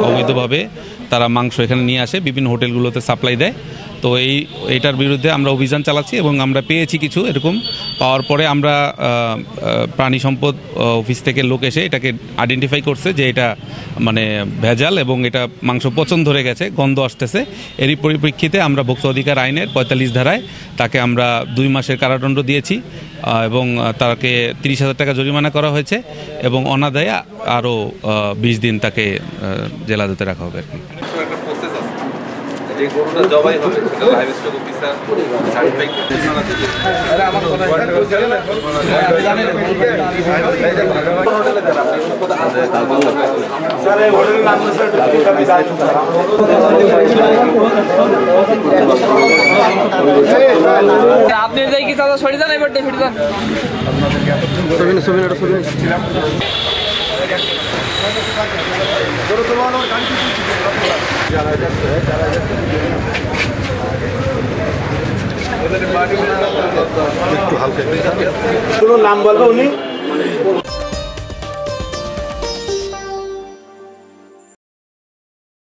অবৈধভাবে তারা মাংস এখানে নিয়ে আসে, বিভিন্ন হোটেলগুলোতে সাপ্লাই দেয়। তো এইটার বিরুদ্ধে আমরা অভিযান চালাচ্ছি এবং আমরা পেয়েছি কিছু এরকম। পাওয়ার পরে আমরা প্রাণী সম্পদ অফিস থেকে লোক এসে এটাকে আইডেন্টিফাই করছে যে এটা মানে ভেজাল এবং এটা মাংস পচন ধরে গেছে, গন্ধ আসতেছে। এরই পরিপ্রেক্ষিতে আমরা ভোক্তা অধিকার আইনের ৪৫ ধারায় তাকে আমরা ২ মাসের কারাদণ্ড দিয়েছি এবং তাকে ৩০,০০০ টাকা জরিমানা করা হয়েছে এবং অনাদায়ে আরও ২০ দিন তাকে জেলহাজতে রাখা হবে আর কি। যে গরুটা জবাই হবে সেটা লাইভ স্টক অফিসার সার্টিফাইড আপনি যাই কি দাদা সরি দেন এবার সরি দেন একটু হালকা নাম বলবো উনি